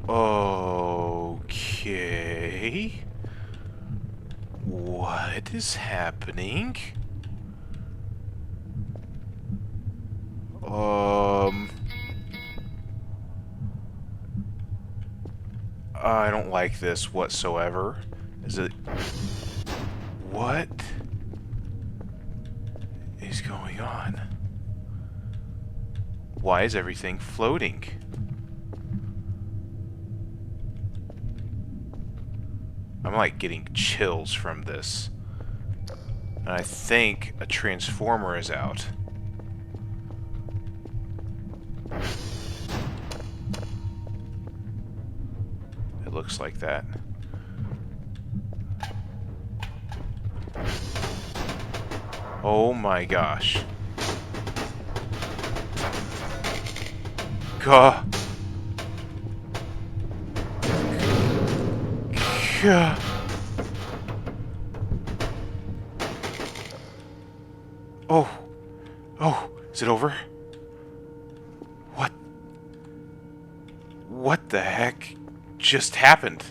Okay. What is happening? Um... I don't like this whatsoever. Is it... What is going on? Why is everything floating? I'm like getting chills from this. And I think a transformer is out. It looks like that. Oh my gosh. Gah. Gah. Oh. Oh. Is it over? What? What the heck just happened?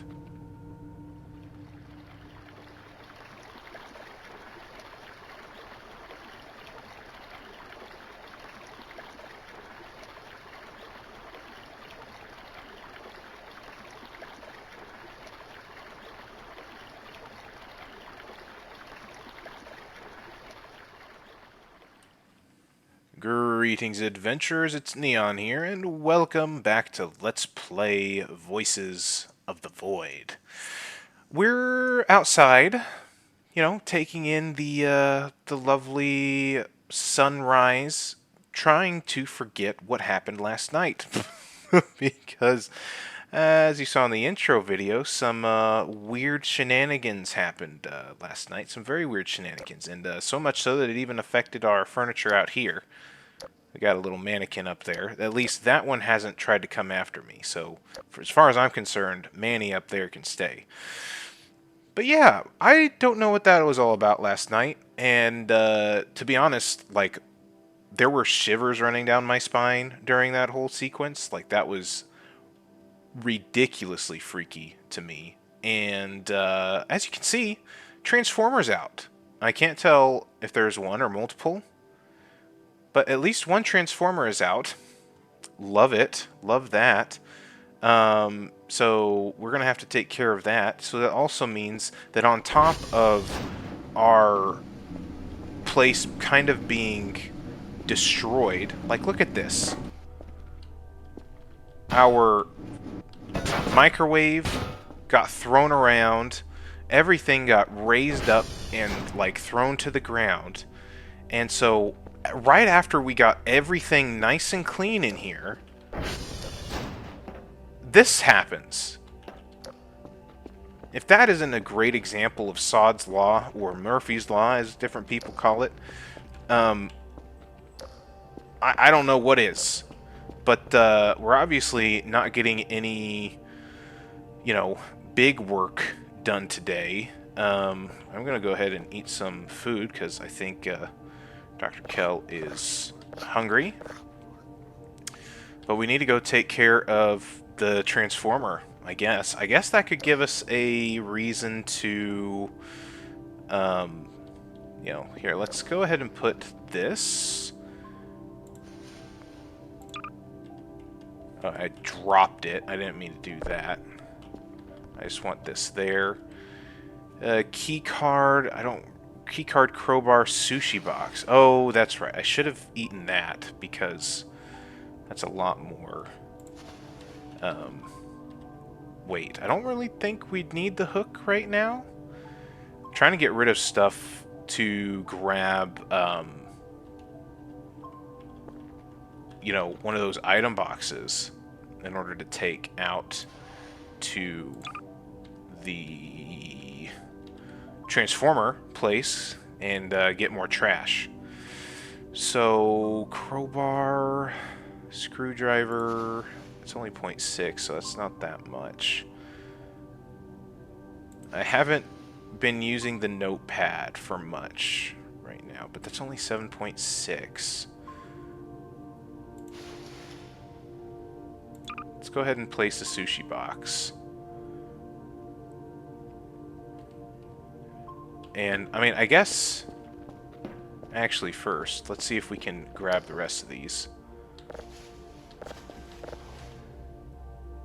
Greetings, adventurers. It's Neon here, and welcome back to Let's Play Voices of the Void. We're outside, taking in the lovely sunrise, trying to forget what happened last night, because as you saw in the intro video, some weird shenanigans happened last night. Some very weird shenanigans, and so much so that it even affected our furniture out here. We got a little mannequin up there. At least that one hasn't tried to come after me. So, as far as I'm concerned, Manny up there can stay. But yeah, I don't know what that was all about last night. And to be honest, like, there were shivers running down my spine during that whole sequence. Like, that was ridiculously freaky to me. And as you can see, Transformers out. I can't tell if there's one or multiple. But at least one Transformer is out. Love it. Love that. So we're going to have to take care of that. So that also means that on top of our place kind of being destroyed, like look at this. Our microwave got thrown around. Everything got raised up and like thrown to the ground. And so right after we got everything nice and clean in here, this happens. If that isn't a great example of Sod's Law, or Murphy's Law, as different people call it, I don't know what is. But we're obviously not getting any, big work done today. I'm going to go ahead and eat some food, because I think Dr. Kell is hungry. But we need to go take care of the Transformer, I guess. I guess that could give us a reason to, here, let's go ahead and put this. Oh, I dropped it. I didn't mean to do that. I just want this there. Key card. Key card, crowbar, sushi box. Oh, that's right. I should have eaten that because that's a lot more. Wait, I don't really think we'd need the hook right now. I'm trying to get rid of stuff to grab, one of those item boxes in order to take out to the Transformer place and get more trash. So, crowbar, screwdriver, it's only 0.6, so that's not that much. I haven't been using the notepad for much right now, but that's only 7.6. Let's go ahead and place the sushi box. And, I mean, I guess... Actually, first, let's see if we can grab the rest of these.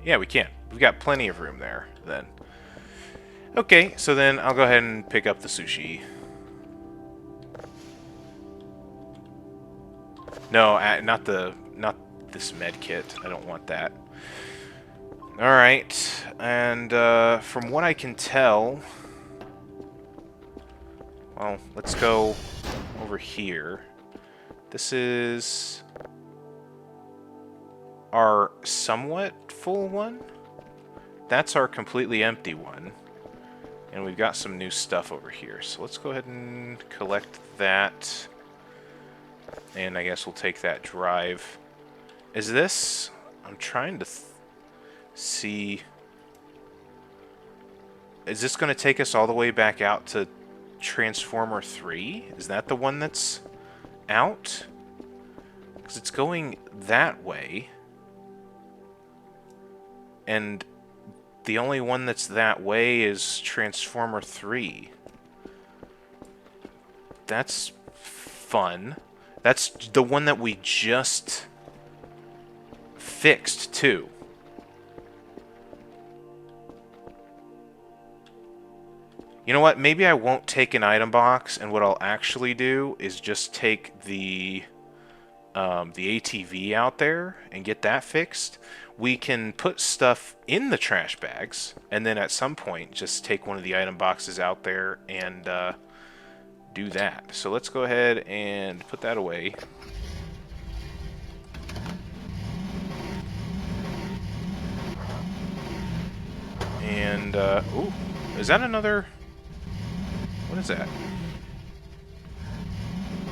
Yeah, we can. We've got plenty of room there, then. Okay, so then I'll go ahead and pick up the sushi. No, not this med kit. I don't want that. Alright, and from what I can tell... Well, let's go over here. This is our somewhat full one. That's our completely empty one. And we've got some new stuff over here. So let's go ahead and collect that. And I guess we'll take that drive. Is this... I'm trying to see... Is this going to take us all the way back out to Transformer 3? Is that the one that's out? Because it's going that way. And the only one that's that way is Transformer 3. That's fun. That's the one that we just fixed, too. You know what? Maybe I won't take an item box, and what I'll actually do is just take the ATV out there and get that fixed. We can put stuff in the trash bags, and then at some point just take one of the item boxes out there and do that. So let's go ahead and put that away. And, ooh, is that another... What is that?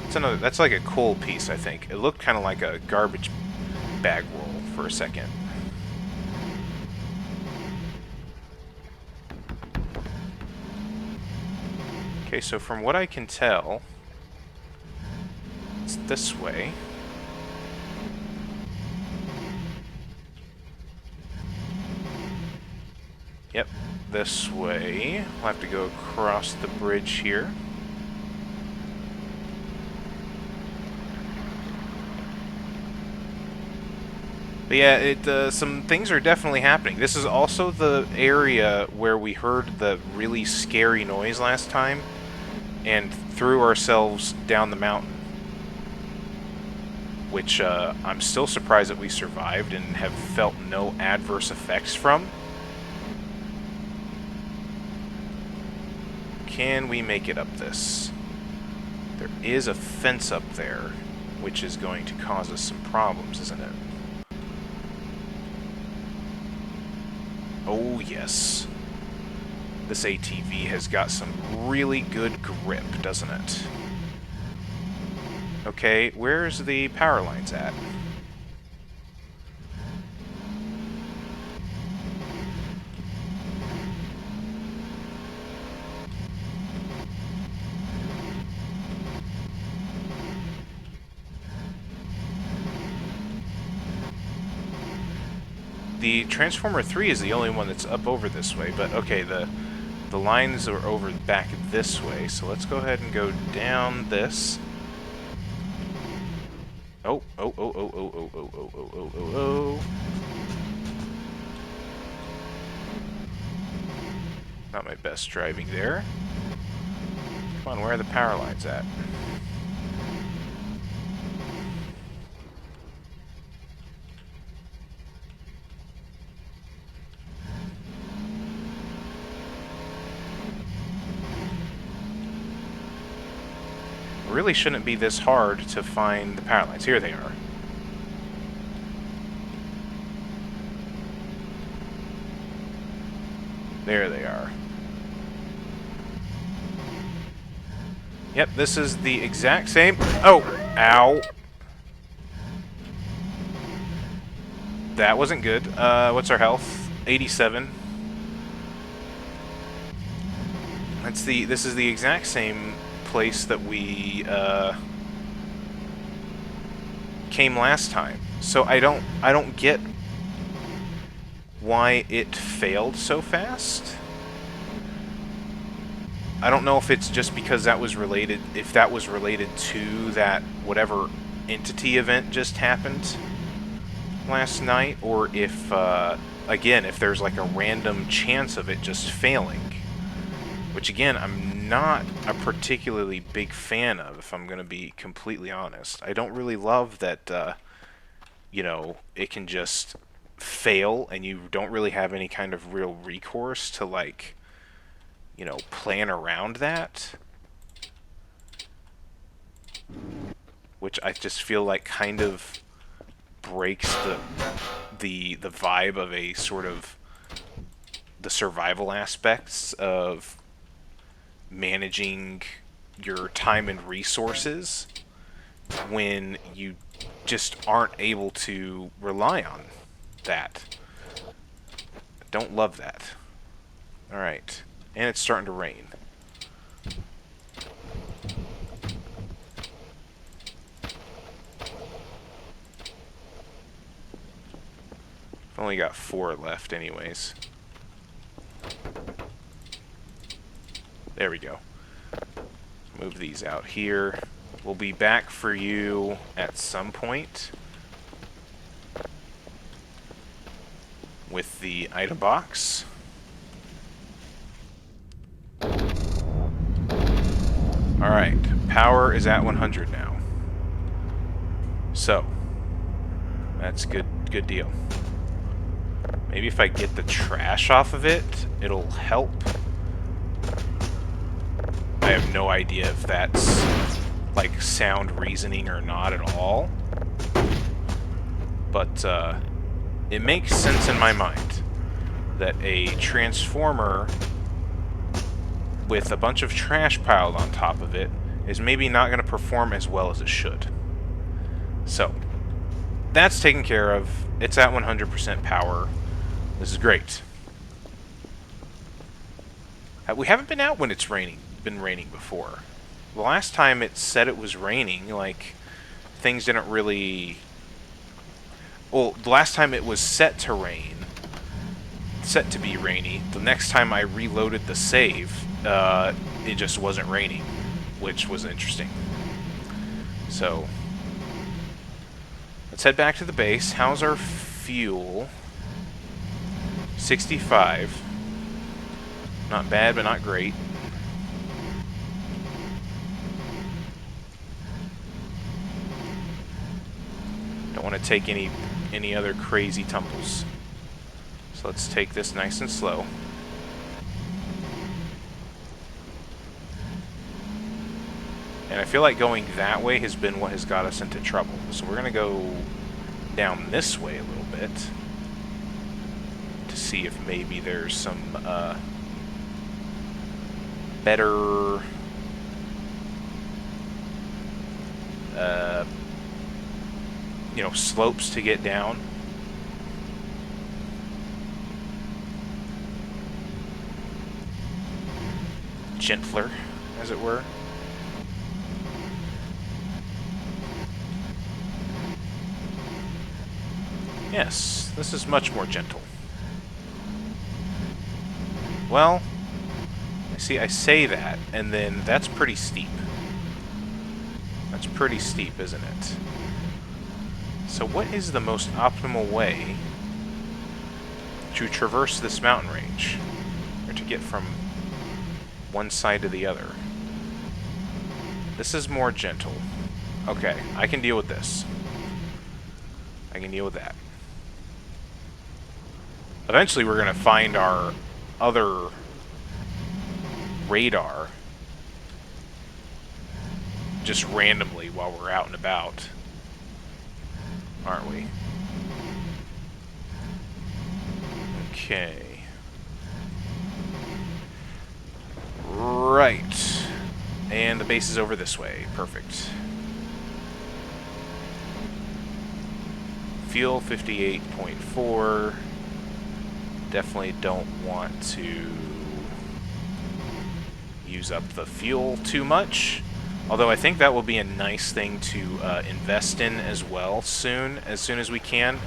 It's another. That's like a coal piece, I think. It looked kind of like a garbage bag roll for a second. Okay, so from what I can tell, it's this way. Yep, this way. We'll have to go across the bridge here. But yeah, some things are definitely happening. This is also the area where we heard the really scary noise last time and threw ourselves down the mountain. Which I'm still surprised that we survived and have felt no adverse effects from. Can we make it up this? There is a fence up there, which is going to cause us some problems, isn't it? Oh, yes. This ATV has got some really good grip, doesn't it? Okay, where's the power lines at? The Transformer 3 is the only one that's up over this way, but okay, the lines are over back this way, so let's go ahead and go down this. Oh, oh, oh, oh, oh, oh, oh, oh, oh, oh, oh, oh. Not my best driving there. Come on, where are the power lines at? Really shouldn't be this hard to find the power lines. Here they are. There they are. Yep, this is the exact same... Oh! Ow! That wasn't good. What's our health? 87. This is the exact same place that we came last time. So I don't get why it failed so fast. I don't know if it's just because that was related, if that was related to that whatever entity event just happened last night, or if, again, if there's like a random chance of it just failing. Which, again, I'm not a particularly big fan of, if I'm going to be completely honest. I don't really love that, you know, it can just fail and you don't really have any kind of real recourse to, like, you know, plan around that. Which I just feel like kind of breaks the vibe of a sort of the survival aspects of managing your time and resources when you just aren't able to rely on that. Don't love that. Alright. And it's starting to rain. I've only got 4 left anyways. There we go. Move these out here. We'll be back for you at some point with the item box. Alright, power is at 100 now. So, that's good deal. Maybe if I get the trash off of it, it'll help. I have no idea if that's, like, sound reasoning or not at all. But, it makes sense in my mind that a transformer with a bunch of trash piled on top of it is maybe not going to perform as well as it should. So, that's taken care of. It's at 100% power. This is great. We haven't been out when it's been raining before. The last time it said it was raining, like, things didn't really... Well, the last time it was set to rain, set to be rainy, the next time I reloaded the save, it just wasn't raining, which was interesting. So, let's head back to the base. How's our fuel? 65. Not bad, but not great. Don't want to take any other crazy tumbles. So let's take this nice and slow. And I feel like going that way has been what has got us into trouble. So we're going to go down this way a little bit to see if maybe there's some better you know, slopes to get down. Gentler, as it were. Yes, this is much more gentle. Well, see, I say that, and then that's pretty steep. That's pretty steep, isn't it? So what is the most optimal way to traverse this mountain range? Or to get from one side to the other? This is more gentle. Okay, I can deal with this. I can deal with that. Eventually we're going to find our other radar just randomly while we're out and about. Aren't we? Okay. Right. And the base is over this way. Perfect. Fuel 58.4. Definitely don't want to use up the fuel too much. Although I think that will be a nice thing to invest in as well as soon as we can.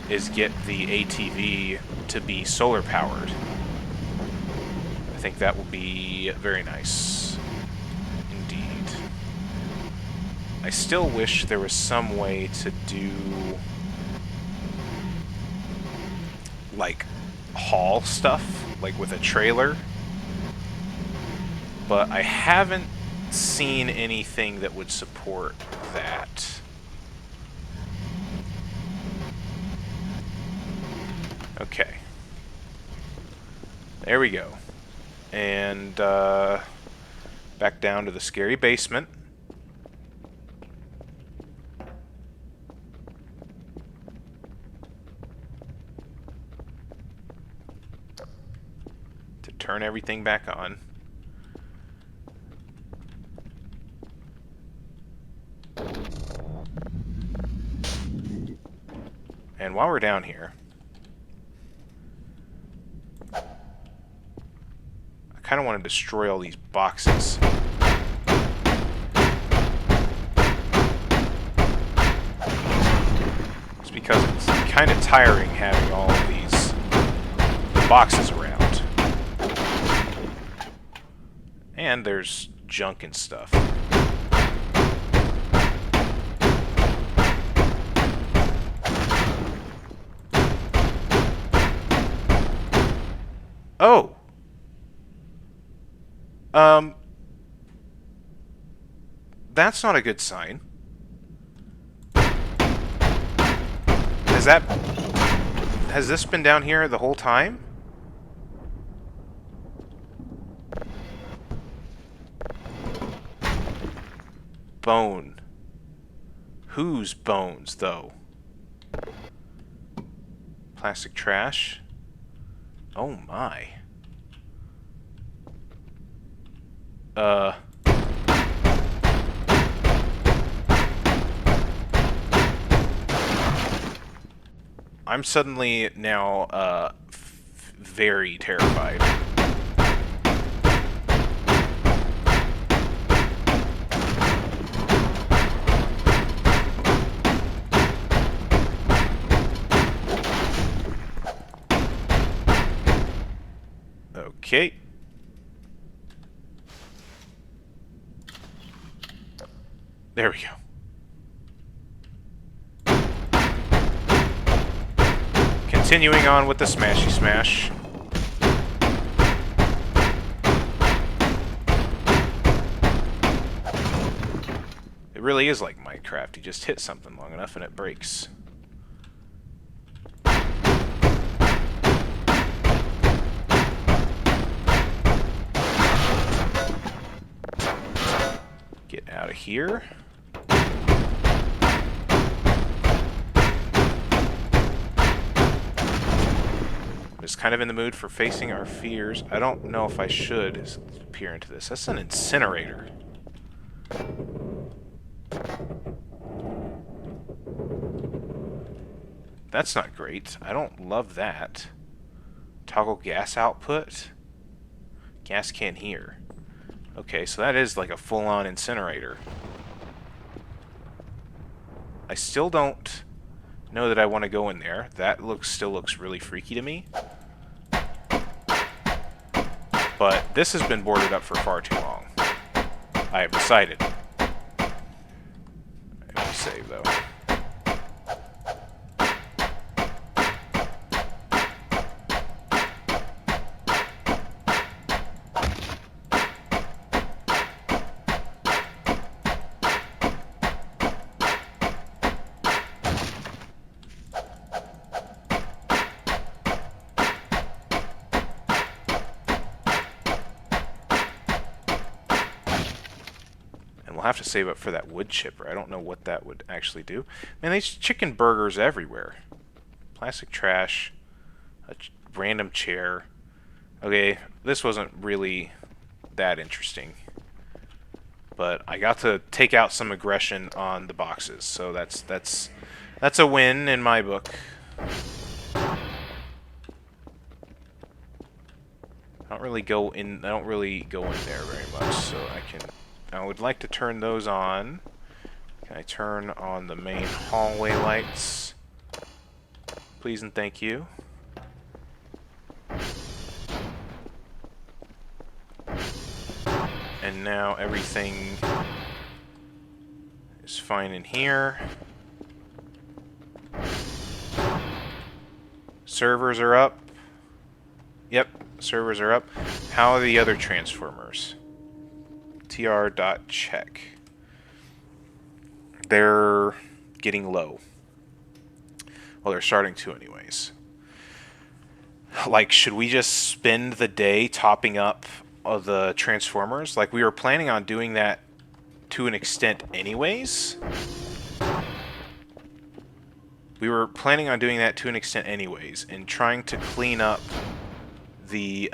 is get the ATV to be solar powered. I think that will be very nice indeed. I still wish there was some way to do like haul stuff, like with a trailer, but I haven't seen anything that would support that. Okay. There we go. And back down to the scary basement. To turn everything back on. And while we're down here, I kind of want to destroy all these boxes. It's because it's kind of tiring having all of these boxes around. And there's junk and stuff. Oh! That's not a good sign. Has this been down here the whole time? Bone. Whose bones, though? Plastic trash. Oh my. I'm suddenly now, very terrified. Okay. There we go. Continuing on with the smashy smash. It really is like Minecraft. You just hit something long enough and it breaks. Get out of here. Just kind of in the mood for facing our fears. I don't know if I should peer into this. That's an incinerator. That's not great. I don't love that. Toggle gas output. Gas can here. Okay, so that is like a full-on incinerator. I still don't know that I want to go in there. That still looks really freaky to me. But this has been boarded up for far too long. I have decided. I will save, though. We'll have to save up for that wood chipper. I don't know what that would actually do. Man, these chicken burgers everywhere. Plastic trash. A random chair. Okay, this wasn't really that interesting. But I got to take out some aggression on the boxes, so that's a win in my book. I don't really go in there very much, so I would like to turn those on. Can I turn on the main hallway lights? Please and thank you. And now everything is fine in here. Servers are up. Yep, servers are up. How are the other transformers? tr.check. They're getting low. Well, they're starting to anyways. Like, should we just spend the day topping up the transformers? Like, we were planning on doing that to an extent anyways. And trying to clean up the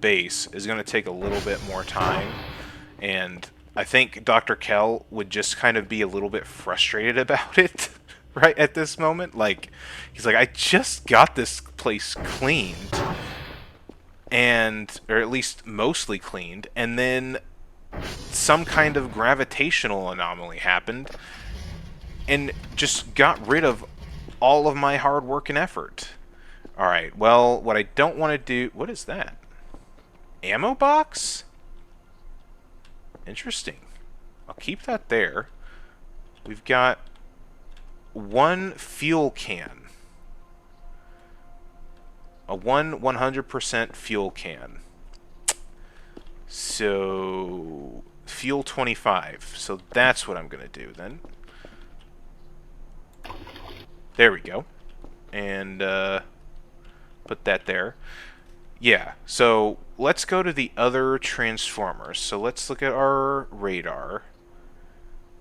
base is going to take a little bit more time, and I think Dr. Kell would just kind of be a little bit frustrated about it right at this moment. Like, he's like, I just got this place cleaned, or at least mostly cleaned, and then some kind of gravitational anomaly happened and just got rid of all of my hard work and effort. Alright, well, what I don't want to do... What is that? Ammo box? Interesting. I'll keep that there. We've got one fuel can. A 100% fuel can. So, fuel 25. So that's what I'm going to do then. There we go. And put that there. Yeah, so let's go to the other transformers. So let's look at our radar.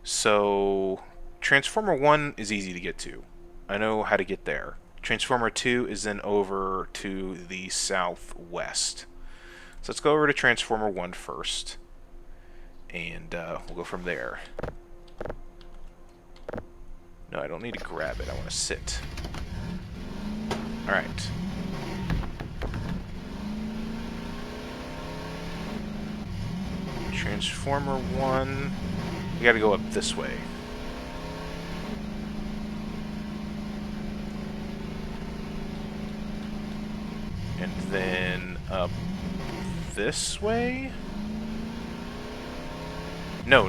So Transformer 1 is easy to get to. I know how to get there. Transformer 2 is then over to the southwest. So let's go over to Transformer 1 first. And we'll go from there. No, I don't need to grab it. I want to sit. Alright. Transformer 1. We gotta go up this way. And then up this way? No.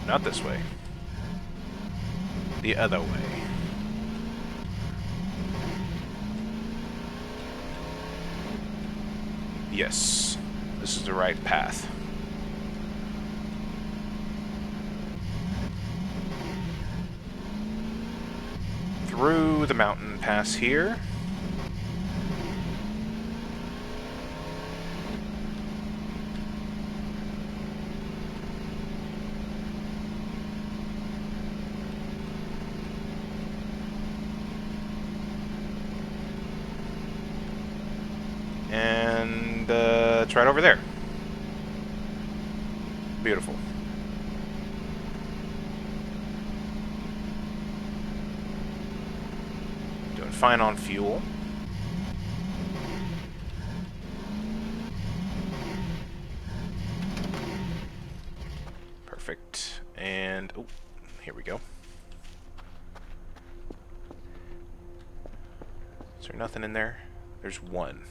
Not this way. The other way. Yes. This is the right path. Through the mountain pass here. And it's right over there. Beautiful. Doing fine on fuel. Perfect. And oh, here we go. Is there nothing in there? There's one.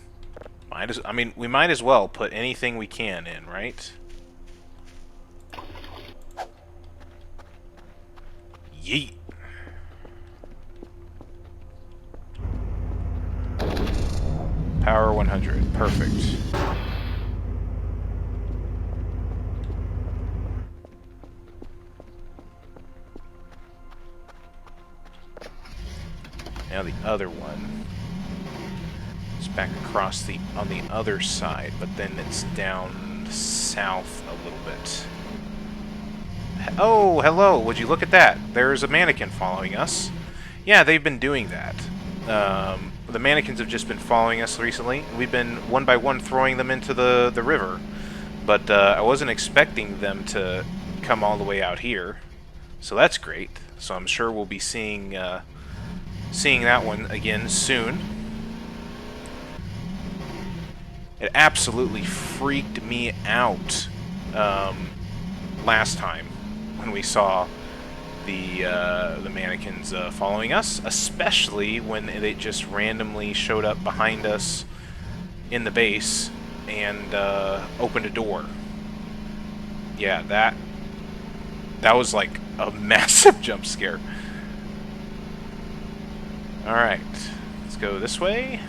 I mean, we might as well put anything we can in, right? Yeet. Power 100. Perfect. Now the other one. Back across on the other side, but then it's down south a little bit. Oh, hello! Would you look at that? There's a mannequin following us. Yeah, they've been doing that. The mannequins have just been following us recently. We've been one by one throwing them into the river, but I wasn't expecting them to come all the way out here, so that's great. So I'm sure we'll be seeing that one again soon. It absolutely freaked me out last time when we saw the mannequins following us, especially when it just randomly showed up behind us in the base and opened a door. Yeah, that was like a massive jump scare. All right, let's go this way.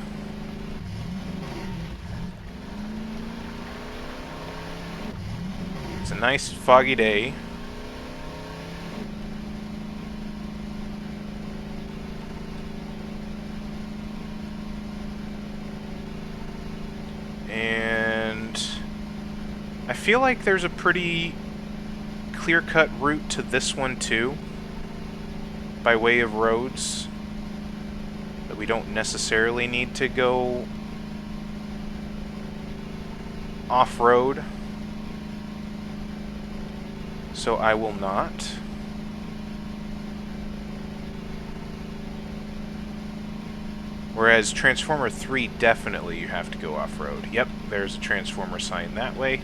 It's a nice foggy day. And I feel like there's a pretty clear-cut route to this one too, by way of roads, that we don't necessarily need to go off-road. So I will not. Whereas Transformer 3, definitely you have to go off-road. Yep, there's a Transformer sign that way.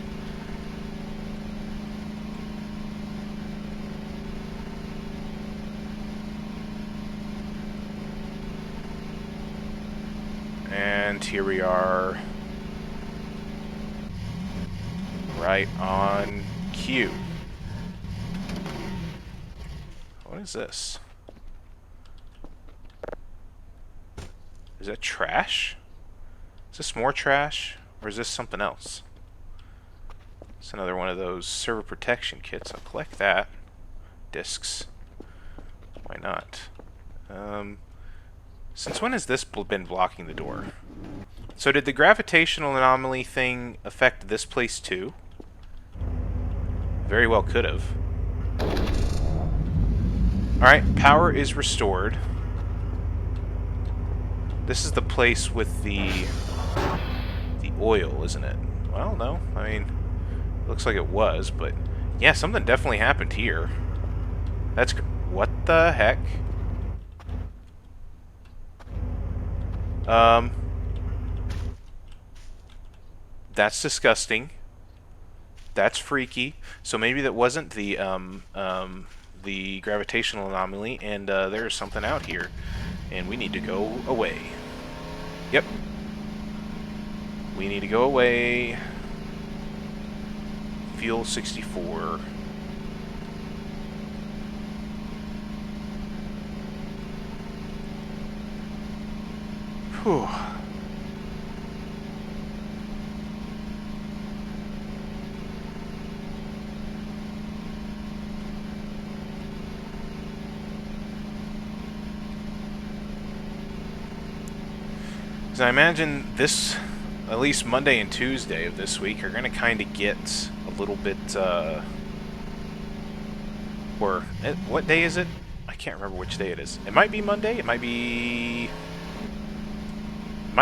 And here we are. Right on cue. What is this? Is that trash? Is this more trash? Or is this something else? It's another one of those server protection kits. I'll collect that. Discs. Why not? Since when has this been blocking the door? So did the gravitational anomaly thing affect this place too? Very well could have. Alright, power is restored. This is the place with the oil, isn't it? Well, no. I mean, it looks like it was, but yeah, something definitely happened here. That's... what the heck? That's disgusting. That's freaky. So maybe that wasn't the gravitational anomaly, and there's something out here, and we need to go away. Yep. We need to go away. Fuel 64. Whew. So I imagine this, at least Monday and Tuesday of this week, are going to kind of get a little bit, what day is it? I can't remember which day it is. It might be Monday, it might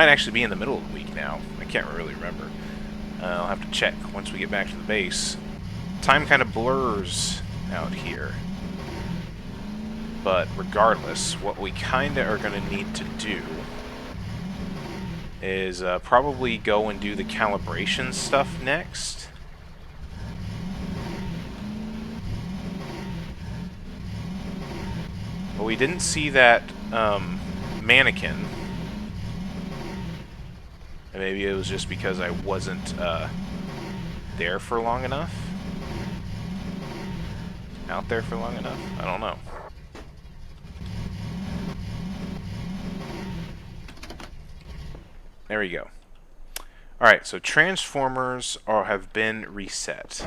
actually be in the middle of the week now. I can't really remember. I'll have to check once we get back to the base. Time kind of blurs out here. But regardless, what we kind of are going to need to do is probably go and do the calibration stuff next. But we didn't see that mannequin. And maybe it was just because I wasn't there for long enough. Out there for long enough? I don't know. There we go. Alright, so Transformers have been reset.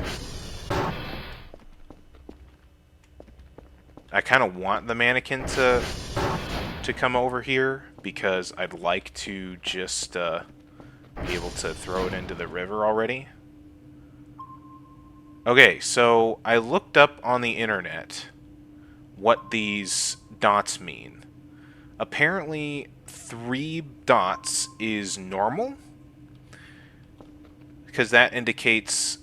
I kind of want the mannequin to come over here, because I'd like to just be able to throw it into the river already. Okay, so I looked up on the internet what these dots mean. Apparently, 3 dots is normal, because that indicates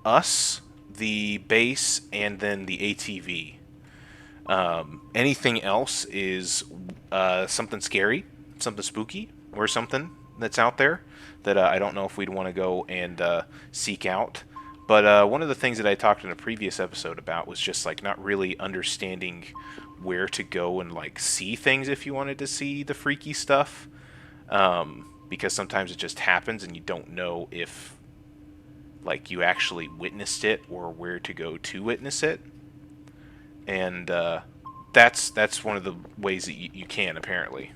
us, the base, and then the ATV. Anything else is something scary, something spooky, or something that's out there that I don't know if we'd want to go and seek out. But one of the things that I talked in a previous episode about was just like not really understanding where to go and like see things if you wanted to see the freaky stuff, because sometimes it just happens and you don't know if like you actually witnessed it or where to go to witness it. And that's one of the ways that you can apparently.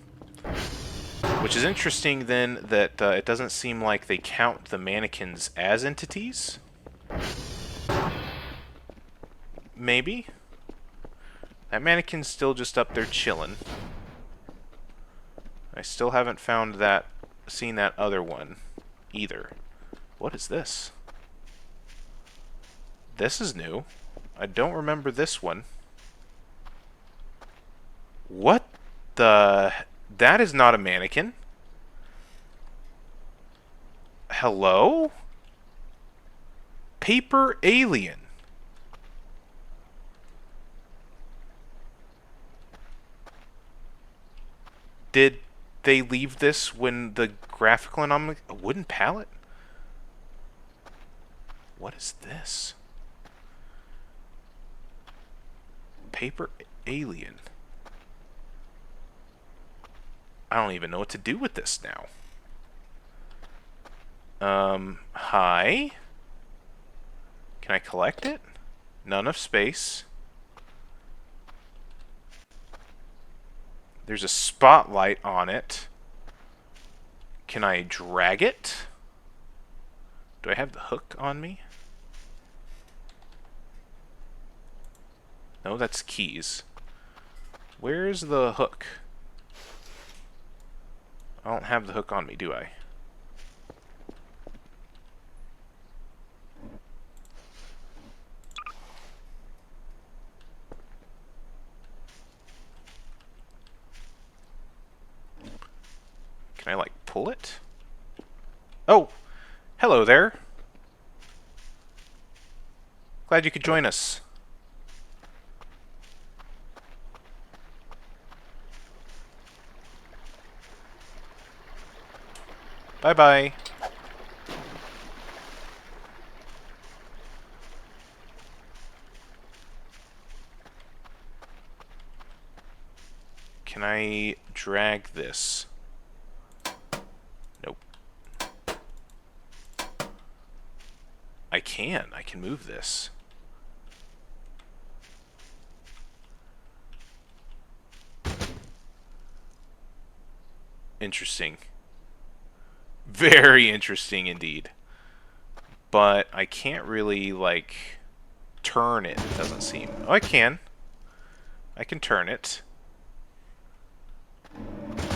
Which is interesting then that it doesn't seem like they count the mannequins as entities. Maybe. That mannequin's still just up there chilling. I still haven't seen that other one either. What is this? This is new. I don't remember this one. What the... That is not a mannequin. Hello? Paper alien. Did they leave this when the graphical anomaly... A wooden pallet? What is this? Paper alien. I don't even know what to do with this now. Hi? Can I collect it? None of space. There's a spotlight on it. Can I drag it? Do I have the hook on me? No, that's keys. Where's the hook? I don't have the hook on me, do I? Can I, like, pull it? Oh! Hello there! Glad you could join us. Bye-bye. Can I drag this? Nope. I can. I can move this. Interesting. Very interesting indeed. But I can't really, like, turn it, it doesn't seem. Oh, I can. I can turn it.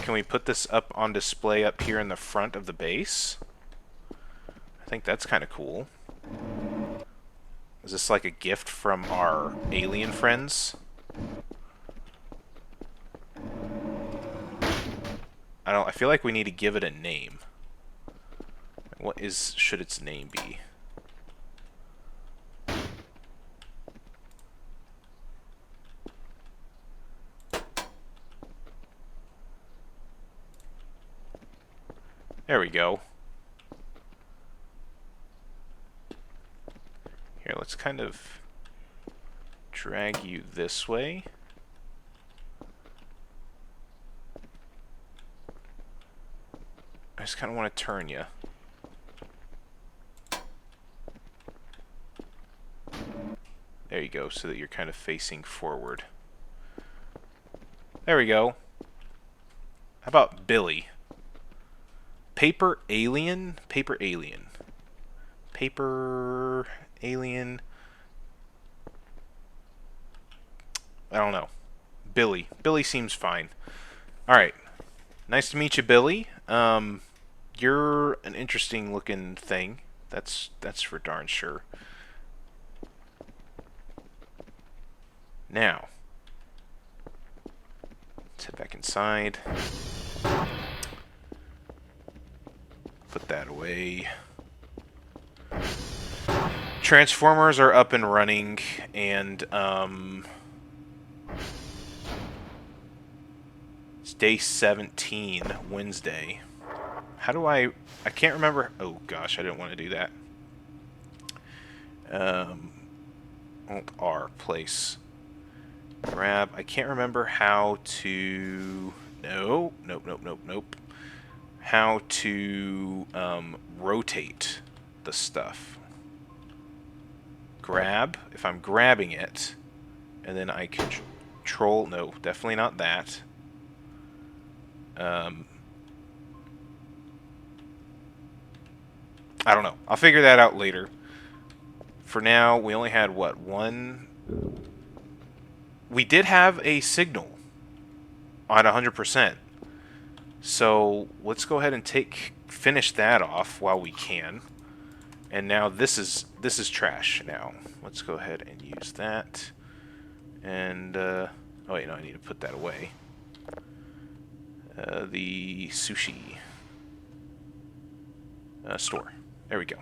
Can we put this up on display up here in the front of the base? I think that's kind of cool. Is this like a gift from our alien friends? I feel like we need to give it a name. Should its name be? There we go. Here, let's kind of drag you this way. I just kind of want to turn you. There you go, so that you're kind of facing forward. There we go. How about Billy? Paper alien? Paper alien. Paper alien. I don't know. Billy. Billy seems fine. Alright. Nice to meet you, Billy. You're an interesting looking thing. That's for darn sure. Now, let's head back inside. Put that away. Transformers are up and running, and it's day 17, Wednesday. How do I can't remember. Oh gosh, I didn't want to do that. Alt R, place. Grab. I can't remember how to... No. Nope. How to rotate the stuff. Grab. If I'm grabbing it, and then I control... No, definitely not that. I don't know. I'll figure that out later. For now, we only had, what, one... We did have a signal at 100%. So let's go ahead and finish that off while we can. And now this is trash now. Let's go ahead and use that. And oh wait, no, I need to put that away. The sushi store. There we go.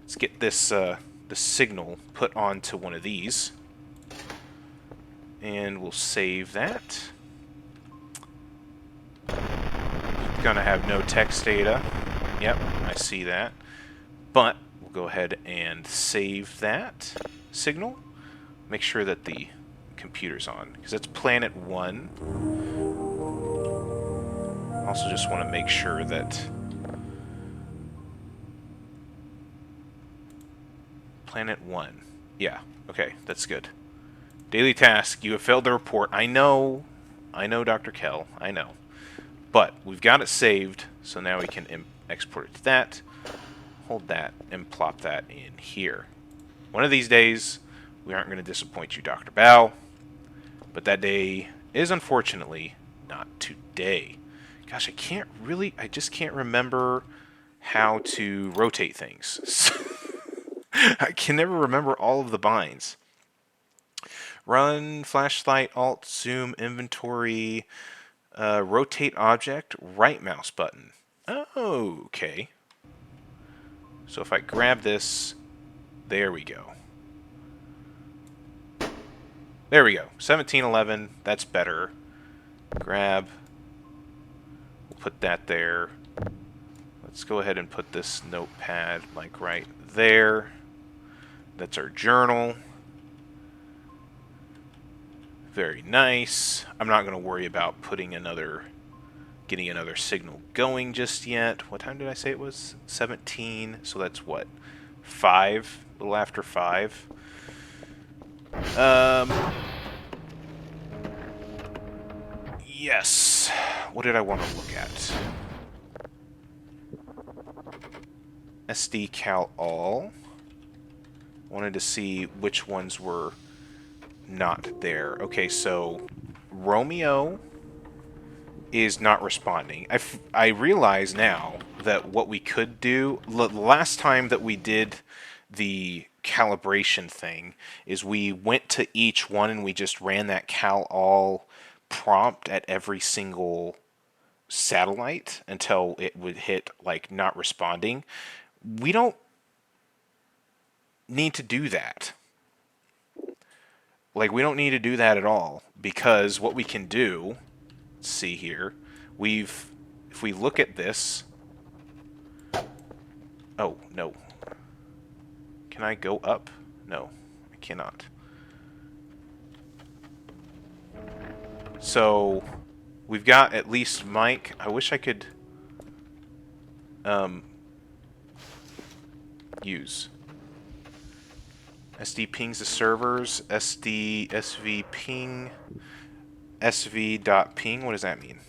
Let's get this the signal put onto one of these. And we'll save that. Gonna have no text data. Yep, I see that. But we'll go ahead and save that signal. Make sure that the computer's on, because it's planet 1. Also just want to make sure that planet 1. Yeah, okay, that's good. Daily task, you have failed the report. I know, Dr. Kell, I know. But we've got it saved, so now we can export it to that. Hold that and plop that in here. One of these days, we aren't going to disappoint you, Dr. Bao. But that day is unfortunately not today. Gosh, I just can't remember how to rotate things. I can never remember all of the binds. Run, flashlight, alt, zoom, inventory, rotate object, right mouse button. Oh, okay. So if I grab this, there we go. There we go. 1711, that's better. Grab. We'll put that there. Let's go ahead and put this notepad like right there. That's our journal. Very nice. I'm not going to worry about getting another signal going just yet. What time did I say it was? 17. So that's what? 5? A little after 5. Yes. What did I want to look at? SD cal all. Wanted to see which ones were not there. Okay, so Romeo is not responding. I realize now that what we could do, the last time that we did the calibration thing, is we went to each one and we just ran that cal all prompt at every single satellite until it would hit like not responding. We don't need to do that. Like, we don't need to do that at all, because what we can do, let's see here, if we look at this, oh, no. Can I go up? No, I cannot. So, we've got at least Mike. I wish I could use SD pings the servers, SV ping, SV.ping. What does that mean?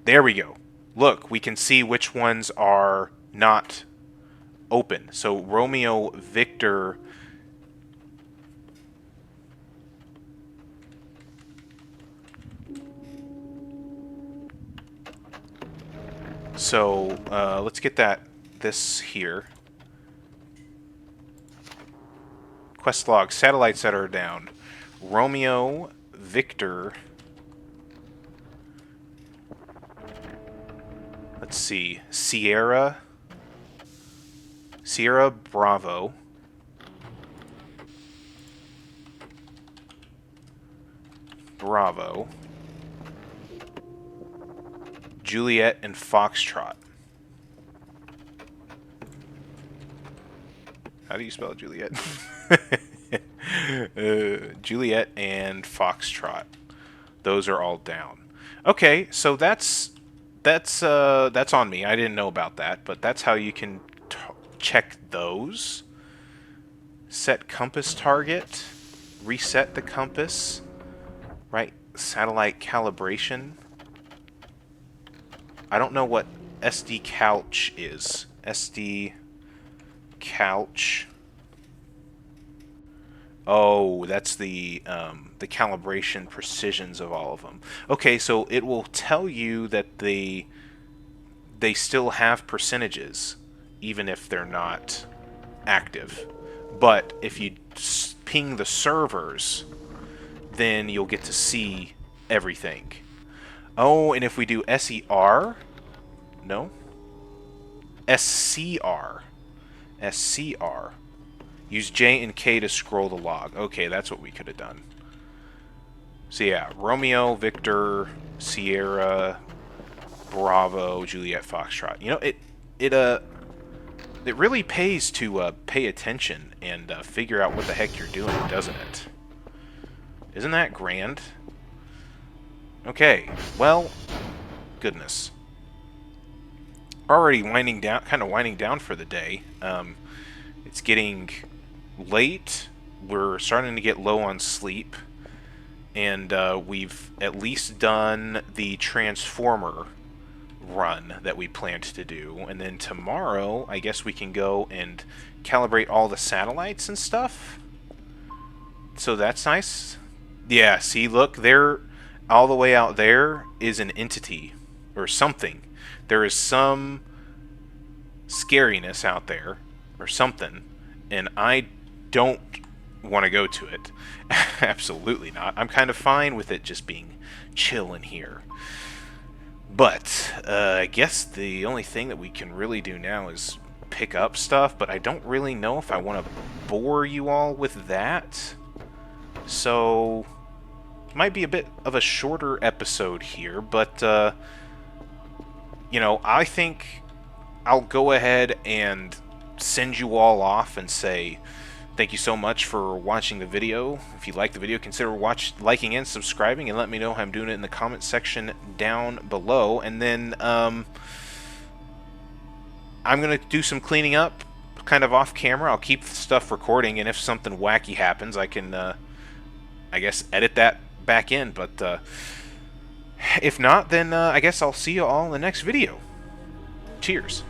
There we go. Look, we can see which ones are not open. So Romeo, Victor. So let's get this here. Quest log, satellites that are down. Romeo, Victor. Let's see. Sierra, Bravo. Juliet and Foxtrot. How do you spell Juliet? Juliet and Foxtrot. Those are all down. Okay, so that's on me. I didn't know about that, but that's how you can check those. Set compass target. Reset the compass. Right, satellite calibration. I don't know what SD couch is. SD couch. Oh, that's the calibration precisions of all of them. Okay, so it will tell you that they still have percentages, even if they're not active. But if you ping the servers, then you'll get to see everything. Oh, and if we do SER, no, SCR, SCR. Use J and K to scroll the log. Okay, that's what we could have done. So yeah, Romeo, Victor, Sierra, Bravo, Juliet, Foxtrot. You know, it really pays to pay attention and figure out what the heck you're doing, doesn't it? Isn't that grand? Okay, well, goodness. Already winding down, kind of winding down for the day. It's getting late. We're starting to get low on sleep, and we've at least done the Transformer run that we planned to do, and then tomorrow I guess we can go and calibrate all the satellites and stuff. So that's nice. Yeah, see, look, there, all the way out there is an entity or something. There is some scariness out there or something, and I don't want to go to it. Absolutely not. I'm kind of fine with it just being chill in here. But I guess the only thing that we can really do now is pick up stuff, but I don't really know if I want to bore you all with that. So, might be a bit of a shorter episode here, but, you know, I think I'll go ahead and send you all off and say thank you so much for watching the video. If you like the video, consider liking and subscribing, and let me know how I'm doing it in the comment section down below. And then I'm going to do some cleaning up kind of off camera. I'll keep the stuff recording, and if something wacky happens, I can, I guess, edit that back in. But if not, then I guess I'll see you all in the next video. Cheers.